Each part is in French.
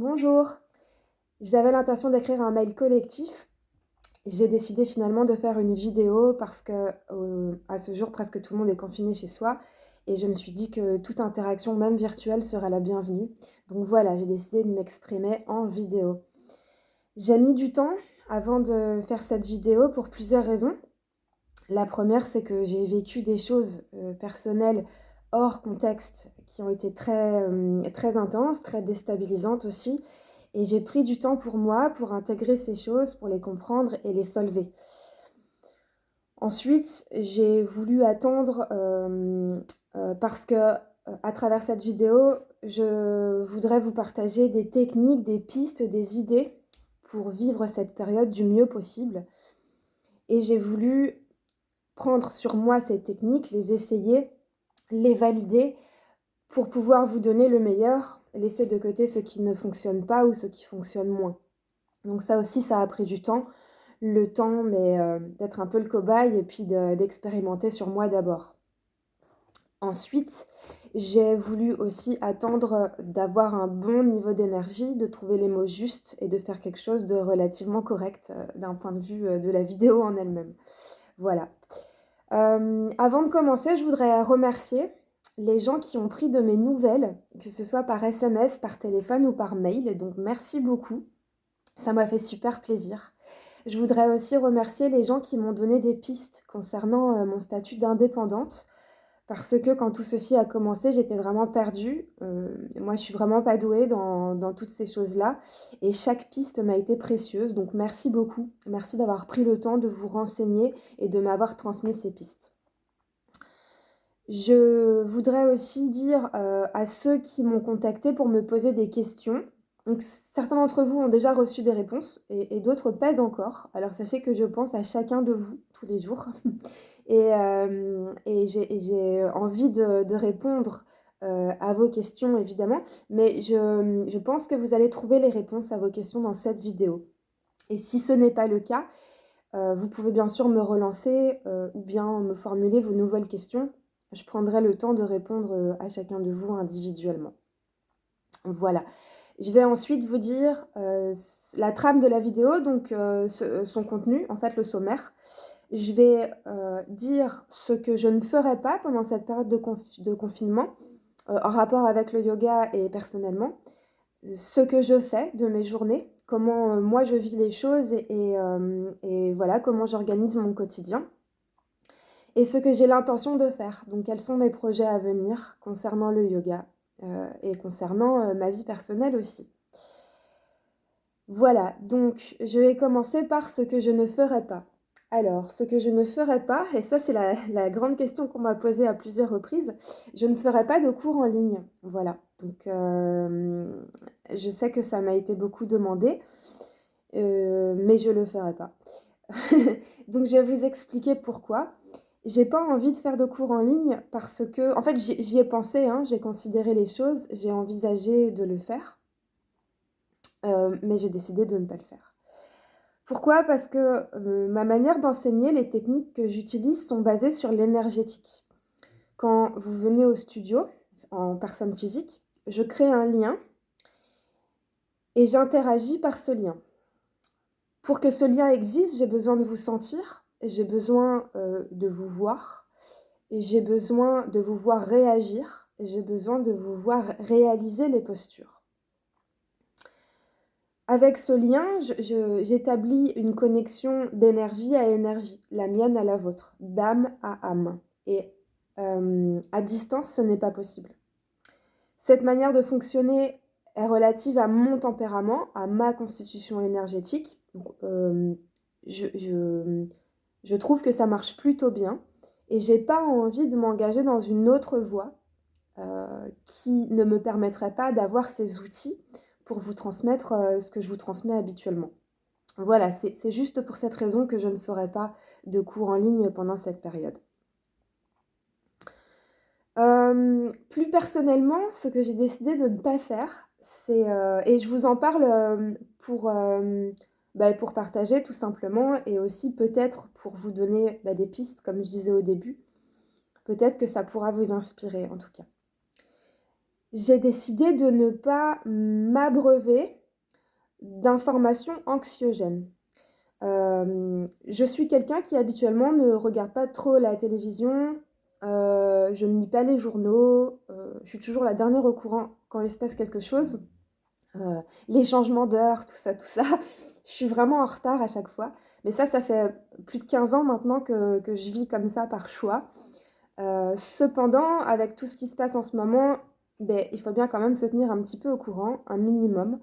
Bonjour, j'avais l'intention d'écrire un mail collectif. J'ai décidé finalement de faire une vidéo parce que, à ce jour, presque tout le monde est confiné chez soi et je me suis dit que toute interaction, même virtuelle, serait la bienvenue. Donc voilà, j'ai décidé de m'exprimer en vidéo. J'ai mis du temps avant de faire cette vidéo pour plusieurs raisons. La première, c'est que j'ai vécu des choses, personnelles hors contexte qui ont été très intenses, très déstabilisantes aussi et j'ai pris du temps pour moi, pour intégrer ces choses, pour les comprendre et les solver. Ensuite, j'ai voulu attendre, parce que, à travers cette vidéo, je voudrais vous partager des techniques, des pistes, des idées pour vivre cette période du mieux possible et j'ai voulu prendre sur moi ces techniques, les essayer, les valider pour pouvoir vous donner le meilleur, laisser de côté ce qui ne fonctionne pas ou ce qui fonctionne moins. Donc ça aussi, ça a pris du temps. Le temps, mais d'être un peu le cobaye et puis d'expérimenter sur moi d'abord. Ensuite, j'ai voulu aussi attendre d'avoir un bon niveau d'énergie, de trouver les mots justes et de faire quelque chose de relativement correct d'un point de vue de la vidéo en elle-même. Voilà. Avant de commencer, je voudrais remercier les gens qui ont pris de mes nouvelles, que ce soit par SMS, par téléphone ou par mail. Donc merci beaucoup, ça m'a fait super plaisir. Je voudrais aussi remercier les gens qui m'ont donné des pistes concernant mon statut d'indépendante, parce que quand tout ceci a commencé, j'étais vraiment perdue. Moi, je suis vraiment pas douée dans toutes ces choses-là, et chaque piste m'a été précieuse. Donc merci beaucoup, merci d'avoir pris le temps de vous renseigner et de m'avoir transmis ces pistes. Je voudrais aussi dire à ceux qui m'ont contactée pour me poser des questions. Donc, certains d'entre vous ont déjà reçu des réponses et d'autres pèsent encore. Alors sachez que je pense à chacun de vous tous les jours et j'ai envie de répondre à vos questions évidemment, mais je pense que vous allez trouver les réponses à vos questions dans cette vidéo. Et si ce n'est pas le cas, vous pouvez bien sûr me relancer ou bien me formuler vos nouvelles questions. Je prendrai le temps de répondre à chacun de vous individuellement. Voilà. Je vais ensuite vous dire la trame de la vidéo, donc son contenu, en fait le sommaire. Je vais dire ce que je ne ferai pas pendant cette période de confinement en rapport avec le yoga et personnellement. Ce que je fais de mes journées, comment moi je vis les choses et voilà comment j'organise mon quotidien. Et ce que j'ai l'intention de faire, donc quels sont mes projets à venir concernant le yoga et concernant ma vie personnelle aussi. Voilà, donc je vais commencer par ce que je ne ferai pas. Alors, ce que je ne ferai pas, et ça c'est la grande question qu'on m'a posée à plusieurs reprises, je ne ferai pas de cours en ligne. Voilà, donc je sais que ça m'a été beaucoup demandé, mais je ne le ferai pas. Donc je vais vous expliquer pourquoi. J'ai pas envie de faire de cours en ligne parce que, en fait, j'y ai pensé, hein, j'ai considéré les choses, j'ai envisagé de le faire, mais j'ai décidé de ne pas le faire. Pourquoi? Parce que ma manière d'enseigner, les techniques que j'utilise sont basées sur l'énergétique. Quand vous venez au studio, en personne physique, je crée un lien et j'interagis par ce lien. Pour que ce lien existe, j'ai besoin de vous sentir, j'ai besoin de vous voir, et j'ai besoin de vous voir réagir, et j'ai besoin de vous voir réaliser les postures. Avec ce lien, j'établis une connexion d'énergie à énergie, la mienne à la vôtre, d'âme à âme. Et à distance, ce n'est pas possible. Cette manière de fonctionner est relative à mon tempérament, à ma constitution énergétique. Donc, je trouve que ça marche plutôt bien et j'ai pas envie de m'engager dans une autre voie qui ne me permettrait pas d'avoir ces outils pour vous transmettre ce que je vous transmets habituellement. Voilà, c'est juste pour cette raison que je ne ferai pas de cours en ligne pendant cette période. Plus personnellement, ce que j'ai décidé de ne pas faire, c'est et je vous en parle pour partager tout simplement et aussi peut-être pour vous donner des pistes comme je disais au début. Peut-être que ça pourra vous inspirer en tout cas. j'ai décidé de ne pas m'abreuver d'informations anxiogènes. Je suis quelqu'un qui habituellement ne regarde pas trop la télévision, je ne lis pas les journaux, je suis toujours la dernière au courant quand il se passe quelque chose. Les changements d'heure, tout ça, je suis vraiment en retard à chaque fois. Mais ça fait plus de 15 ans maintenant que je vis comme ça par choix. Cependant, avec tout ce qui se passe en ce moment, beh, il faut bien quand même se tenir un petit peu au courant, un minimum.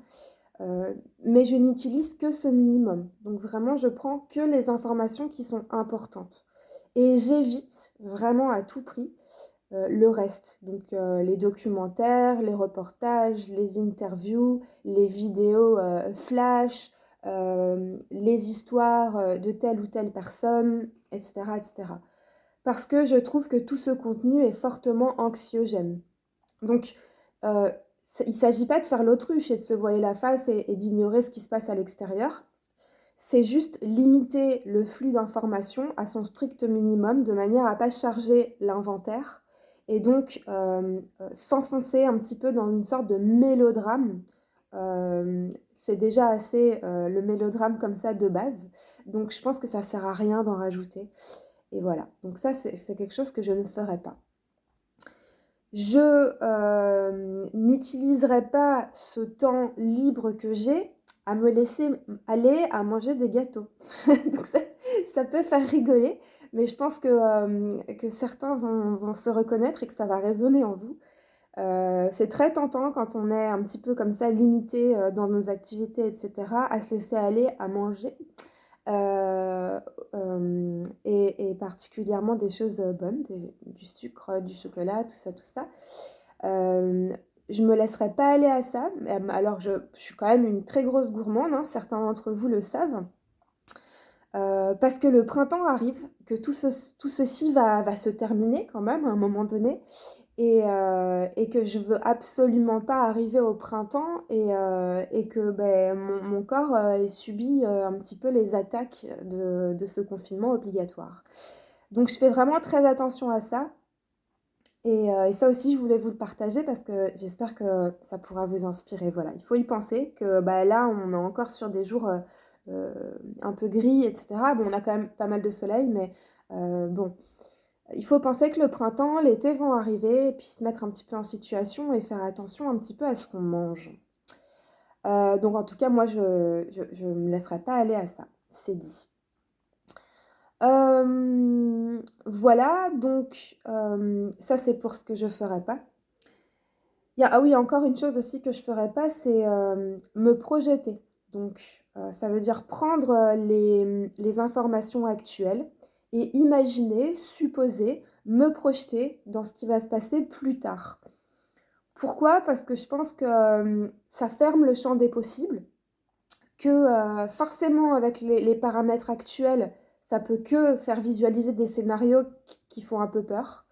Mais je n'utilise que ce minimum. Donc vraiment, je prends que les informations qui sont importantes. Et j'évite vraiment à tout prix le reste. Donc les documentaires, les reportages, les interviews, les vidéos flash, les histoires de telle ou telle personne, etc., etc. Parce que je trouve que tout ce contenu est fortement anxiogène. Donc, il ne s'agit pas de faire l'autruche et de se voiler la face et d'ignorer ce qui se passe à l'extérieur. C'est juste limiter le flux d'informations à son strict minimum de manière à ne pas charger l'inventaire et donc s'enfoncer un petit peu dans une sorte de mélodrame. C'est déjà assez le mélodrame comme ça de base. Donc je pense que ça ne sert à rien d'en rajouter. Et voilà. Donc ça, c'est quelque chose que je ne ferai pas. Je n'utiliserai pas ce temps libre que j'ai à me laisser aller à manger des gâteaux. Donc ça peut faire rigoler, mais je pense que certains vont se reconnaître et que ça va résonner en vous. C'est très tentant quand on est un petit peu comme ça limité dans nos activités, etc., à se laisser aller à manger. Et particulièrement des choses bonnes, du sucre, du chocolat, tout ça, tout ça. Je me laisserai pas aller à ça. Alors je suis quand même une très grosse gourmande, hein, certains d'entre vous le savent. Parce que le printemps arrive, que tout ceci va se terminer quand même à un moment donné. Et que je veux absolument pas arriver au printemps et que ben, mon corps ait subi un petit peu les attaques de ce confinement obligatoire. Donc je fais vraiment très attention à ça. Et ça aussi, je voulais vous le partager parce que j'espère que ça pourra vous inspirer. Voilà, il faut y penser que bah, là, on est encore sur des jours un peu gris, etc. Bon, on a quand même pas mal de soleil, mais bon, il faut penser que le printemps, l'été vont arriver et puis se mettre un petit peu en situation et faire attention un petit peu à ce qu'on mange. Donc en tout cas, moi, je ne me laisserai pas aller à ça, c'est dit. Voilà, donc ça c'est pour ce que je ferai pas. Ah oui, encore une chose aussi que je ferai pas, c'est me projeter. Donc ça veut dire prendre les informations actuelles et imaginer, supposer, me projeter dans ce qui va se passer plus tard. Pourquoi? Parce que je pense que ça ferme le champ des possibles, que forcément avec les paramètres actuels, ça peut que faire visualiser des scénarios qui font un peu peur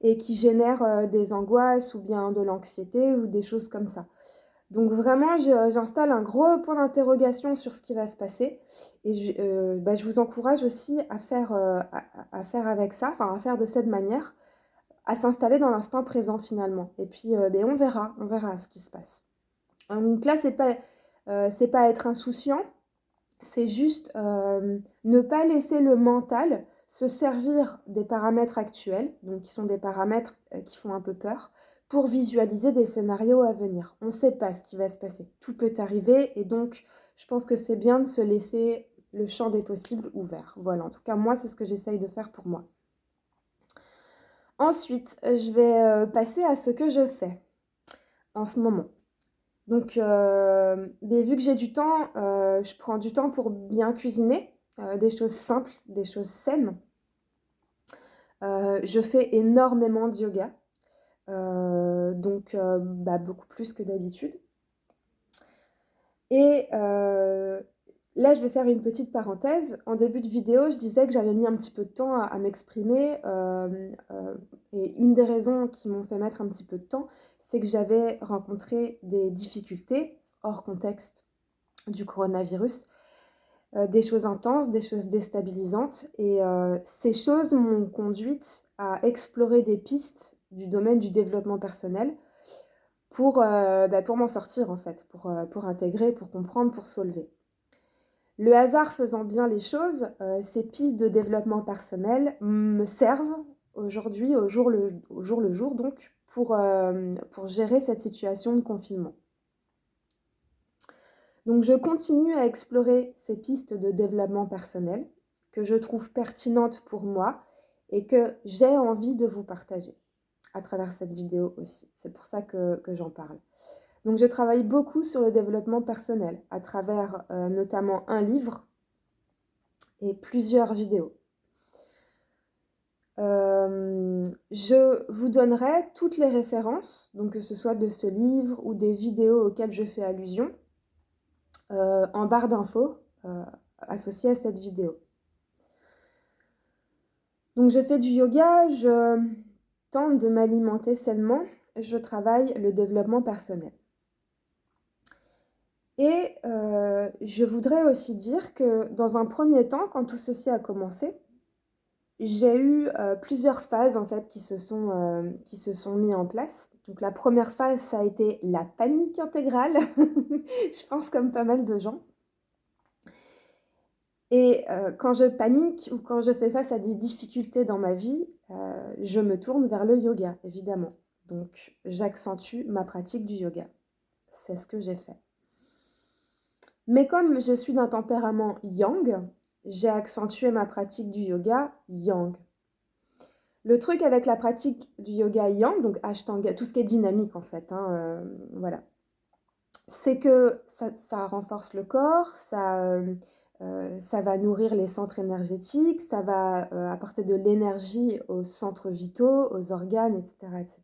et qui génèrent des angoisses ou bien de l'anxiété ou des choses comme ça. Donc vraiment, j'installe un gros point d'interrogation sur ce qui va se passer et je vous encourage aussi à faire avec ça, enfin à faire de cette manière, à s'installer dans l'instant présent finalement. Et puis on verra ce qui se passe. Donc là, c'est pas être insouciant, c'est juste ne pas laisser le mental se servir des paramètres actuels, donc qui sont des paramètres qui font un peu peur, pour visualiser des scénarios à venir. On ne sait pas ce qui va se passer. Tout peut arriver et donc je pense que c'est bien de se laisser le champ des possibles ouvert. Voilà, en tout cas moi c'est ce que j'essaye de faire pour moi. Ensuite, je vais passer à ce que je fais en ce moment. Donc, mais vu que j'ai du temps, je prends du temps pour bien cuisiner, des choses simples, des choses saines. Je fais énormément de yoga, donc beaucoup plus que d'habitude. Et là, je vais faire une petite parenthèse. En début de vidéo, je disais que j'avais mis un petit peu de temps à m'exprimer. Et une des raisons qui m'ont fait mettre un petit peu de temps, c'est que j'avais rencontré des difficultés hors contexte du coronavirus, des choses intenses, des choses déstabilisantes. Et ces choses m'ont conduite à explorer des pistes du domaine du développement personnel pour m'en sortir en fait, pour intégrer, pour comprendre, pour solver. Le hasard faisant bien les choses, ces pistes de développement personnel me servent aujourd'hui, au jour le jour donc, pour gérer cette situation de confinement. Donc je continue à explorer ces pistes de développement personnel que je trouve pertinentes pour moi et que j'ai envie de vous partager à travers cette vidéo aussi. C'est pour ça que j'en parle. Donc je travaille beaucoup sur le développement personnel à travers notamment un livre et plusieurs vidéos. Je vous donnerai toutes les références, donc que ce soit de ce livre ou des vidéos auxquelles je fais allusion, en barre d'infos associée à cette vidéo. Donc je fais du yoga, je tente de m'alimenter sainement, je travaille le développement personnel. Et je voudrais aussi dire que dans un premier temps, quand tout ceci a commencé, j'ai eu plusieurs phases en fait qui se sont mis en place. Donc la première phase, ça a été la panique intégrale, je pense comme pas mal de gens. Et quand je panique ou quand je fais face à des difficultés dans ma vie, je me tourne vers le yoga, évidemment. Donc j'accentue ma pratique du yoga. C'est ce que j'ai fait. Mais comme je suis d'un tempérament yang, j'ai accentué ma pratique du yoga yang. Le truc avec la pratique du yoga yang, donc Ashtanga, tout ce qui est dynamique en fait, voilà, c'est que ça renforce le corps, ça va nourrir les centres énergétiques, ça va apporter de l'énergie aux centres vitaux, aux organes, etc. etc.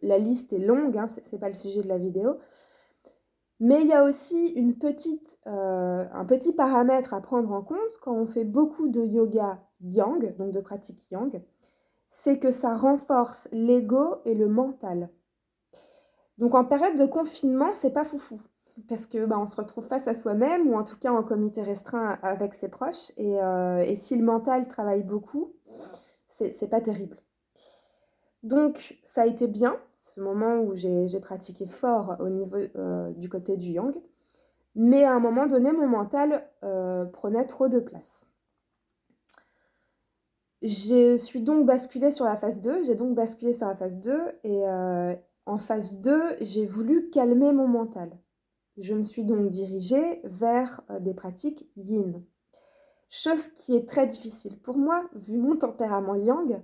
La liste est longue, hein, c'est pas le sujet de la vidéo. Mais il y a aussi un petit paramètre à prendre en compte quand on fait beaucoup de yoga yang, donc de pratique yang, c'est que ça renforce l'ego et le mental. Donc en période de confinement, c'est pas foufou, parce que on se retrouve face à soi-même, ou en tout cas en comité restreint avec ses proches, et si le mental travaille beaucoup, c'est pas terrible. Donc ça a été bien, ce moment où j'ai pratiqué fort au niveau du côté du yang, mais à un moment donné, mon mental prenait trop de place. Je suis donc basculée sur la phase 2, et en phase 2, j'ai voulu calmer mon mental. Je me suis donc dirigée vers des pratiques yin. Chose qui est très difficile pour moi, vu mon tempérament yang,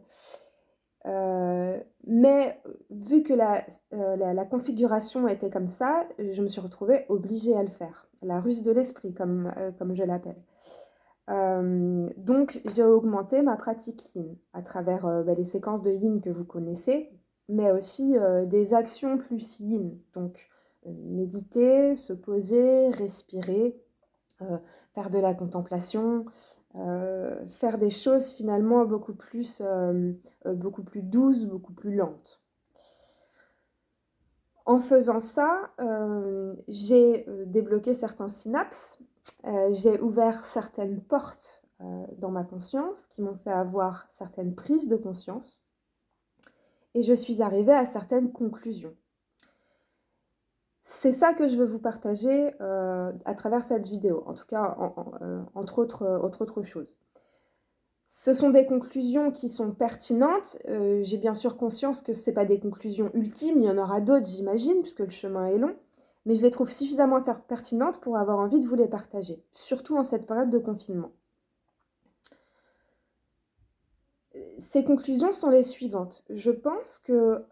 mais vu que la configuration était comme ça, je me suis retrouvée obligée à le faire. La ruse de l'esprit, comme je l'appelle. Donc j'ai augmenté ma pratique yin à travers les séquences de yin que vous connaissez, mais aussi des actions plus yin. Donc méditer, se poser, respirer, faire de la contemplation, faire des choses finalement beaucoup plus douces, beaucoup plus lentes. En faisant ça, j'ai débloqué certains synapses, j'ai ouvert certaines portes dans ma conscience qui m'ont fait avoir certaines prises de conscience et je suis arrivée à certaines conclusions. C'est ça que je veux vous partager à travers cette vidéo, en tout cas entre autres choses. Ce sont des conclusions qui sont pertinentes. J'ai bien sûr conscience que ce n'est pas des conclusions ultimes, il y en aura d'autres j'imagine, puisque le chemin est long, mais je les trouve suffisamment pertinentes pour avoir envie de vous les partager, surtout en cette période de confinement. Ces conclusions sont les suivantes. Je pense que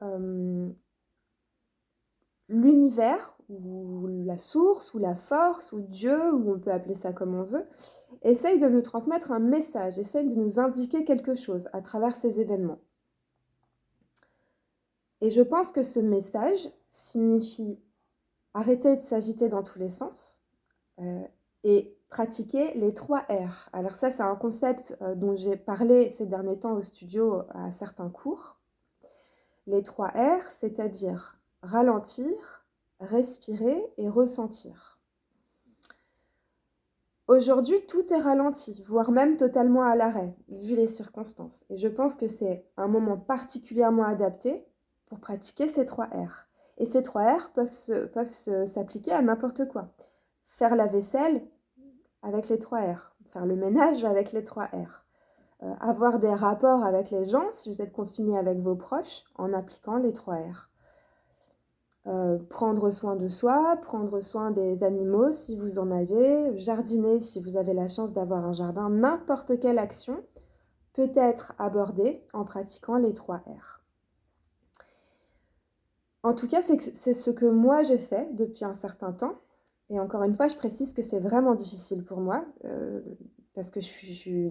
l'univers, ou la source, ou la force, ou Dieu, ou on peut appeler ça comme on veut, essaye de nous transmettre un message, essaye de nous indiquer quelque chose à travers ces événements. Et je pense que ce message signifie arrêter de s'agiter dans tous les sens et pratiquer les 3 R. Alors ça, c'est un concept dont j'ai parlé ces derniers temps au studio à certains cours. Les 3 R, c'est-à-dire ralentir, respirer et ressentir. Aujourd'hui, tout est ralenti, voire même totalement à l'arrêt, vu les circonstances. Et je pense que c'est un moment particulièrement adapté pour pratiquer ces 3 R. Et ces 3 R peuvent s'appliquer à n'importe quoi. Faire la vaisselle avec les 3 R. Faire le ménage avec les 3 R. Avoir des rapports avec les gens, si vous êtes confiné avec vos proches, en appliquant les 3 R. Prendre soin de soi, prendre soin des animaux si vous en avez, jardiner si vous avez la chance d'avoir un jardin, n'importe quelle action peut être abordée en pratiquant les 3 R. En tout cas, c'est ce que moi j'ai fait depuis un certain temps. Et encore une fois, je précise que c'est vraiment difficile pour moi, parce que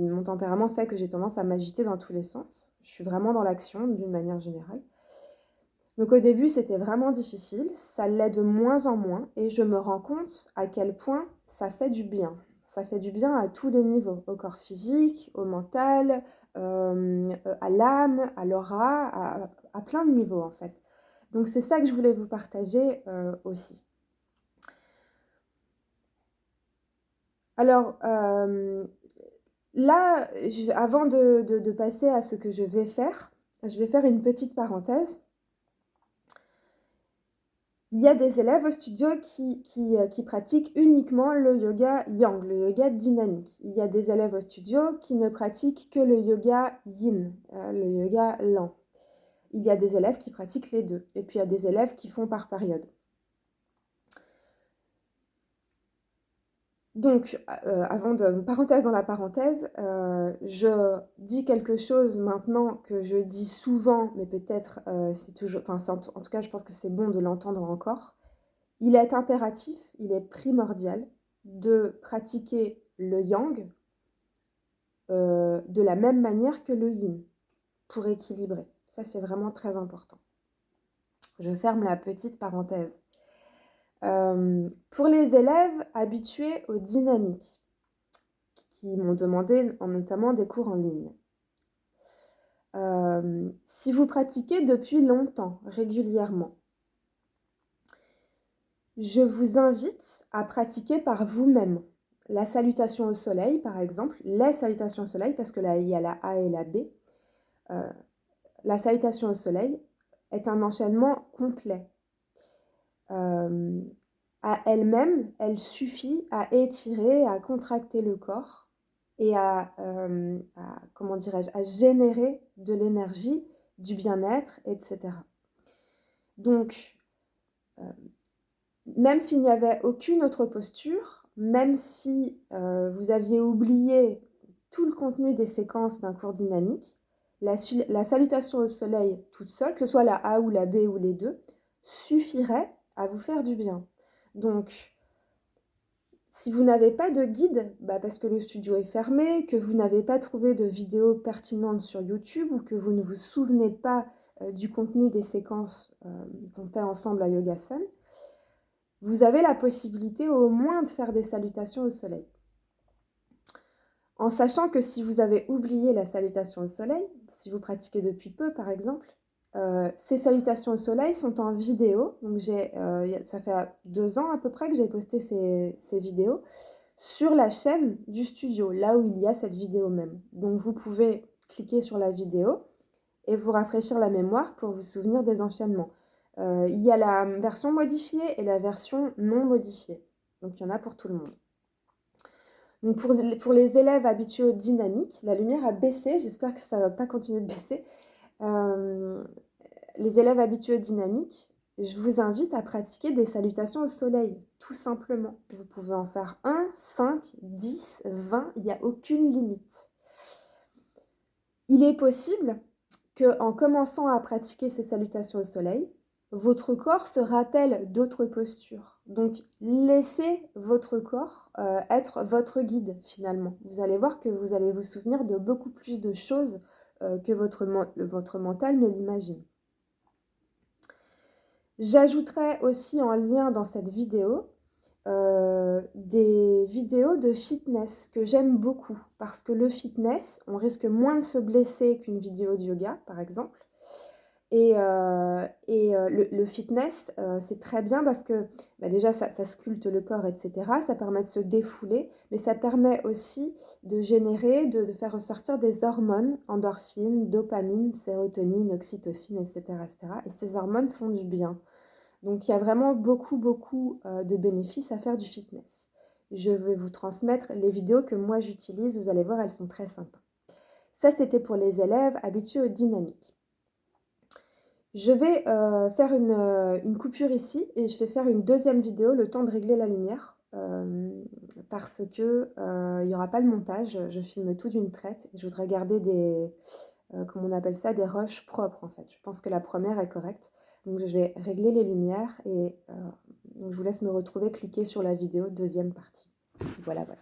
mon tempérament fait que j'ai tendance à m'agiter dans tous les sens. Je suis vraiment dans l'action d'une manière générale. Donc au début, c'était vraiment difficile, ça l'est de moins en moins et je me rends compte à quel point ça fait du bien. Ça fait du bien à tous les niveaux, au corps physique, au mental, à l'âme, à l'aura, à plein de niveaux en fait. Donc c'est ça que je voulais vous partager aussi. Alors là, avant de passer à ce que je vais faire une petite parenthèse. Il y a des élèves au studio qui pratiquent uniquement le yoga yang, le yoga dynamique. Il y a des élèves au studio qui ne pratiquent que le yoga yin, le yoga lent. Il y a des élèves qui pratiquent les deux. Et puis il y a des élèves qui font par période. Donc, avant de parenthèse dans la parenthèse, je dis quelque chose maintenant que je dis souvent, mais peut-être c'est toujours, enfin en tout cas je pense que c'est bon de l'entendre encore. Il est impératif, il est primordial de pratiquer le yang de la même manière que le yin pour équilibrer. Ça, c'est vraiment très important. Je ferme la petite parenthèse. Pour les élèves habitués aux dynamiques, qui m'ont demandé notamment des cours en ligne, si vous pratiquez depuis longtemps, régulièrement, je vous invite à pratiquer par vous-même. La salutation au soleil, par exemple, les salutations au soleil, parce que là, il y a la A et la B. La salutation au soleil est un enchaînement complet. À elle-même, elle suffit à étirer, à contracter le corps et comment dirais-je, à générer de l'énergie, du bien-être, etc. Donc, même s'il n'y avait aucune autre posture, même si vous aviez oublié tout le contenu des séquences d'un cours dynamique, la salutation au soleil toute seule, que ce soit la A ou la B ou les deux, suffirait à vous faire du bien. Donc, si vous n'avez pas de guide, parce que le studio est fermé, que vous n'avez pas trouvé de vidéo pertinente sur YouTube ou que vous ne vous souvenez pas du contenu des séquences qu'on fait ensemble à Yogasun, vous avez la possibilité au moins de faire des salutations au soleil. En sachant que si vous avez oublié la salutation au soleil, si vous pratiquez depuis peu par exemple, ces salutations au soleil sont en vidéo. Donc ça fait 2 ans à peu près que j'ai posté ces vidéos sur la chaîne du studio, là où il y a cette vidéo même. Donc vous pouvez cliquer sur la vidéo et vous rafraîchir la mémoire pour vous souvenir des enchaînements. Il y a la version modifiée et la version non modifiée. Donc il y en a pour tout le monde. Donc pour les élèves habitués aux dynamiques, la lumière a baissé, j'espère que ça ne va pas continuer de baisser. Les élèves habitués aux dynamiques, je vous invite à pratiquer des salutations au soleil, tout simplement. Vous pouvez en faire 1, 5, 10, 20, il n'y a aucune limite. Il est possible qu'en commençant à pratiquer ces salutations au soleil, votre corps se rappelle d'autres postures. Donc, laissez votre corps être votre guide, finalement. Vous allez voir que vous allez vous souvenir de beaucoup plus de choses que votre mental ne l'imagine. J'ajouterai aussi en lien dans cette vidéo des vidéos de fitness que j'aime beaucoup. Parce que le fitness, on risque moins de se blesser qu'une vidéo de yoga, par exemple. Et le fitness, c'est très bien parce que déjà, ça sculpte le corps, etc. Ça permet de se défouler, mais ça permet aussi de générer, de faire ressortir des hormones, endorphines, dopamine, sérotonine, oxytocine, etc., etc. Et ces hormones font du bien. Donc il y a vraiment beaucoup, de bénéfices à faire du fitness. Je vais vous transmettre les vidéos que moi j'utilise, vous allez voir, elles sont très sympas. Ça, c'était pour les élèves habitués aux dynamiques. Je vais faire une coupure ici et je vais faire une deuxième vidéo, le temps de régler la lumière, parce que il n'y aura pas de montage, je filme tout d'une traite et je voudrais garder des, comment on appelle ça, des rushs propres en fait. Je pense que la première est correcte. Donc je vais régler les lumières et donc je vous laisse me retrouver, cliquer sur la vidéo deuxième partie. Voilà, voilà.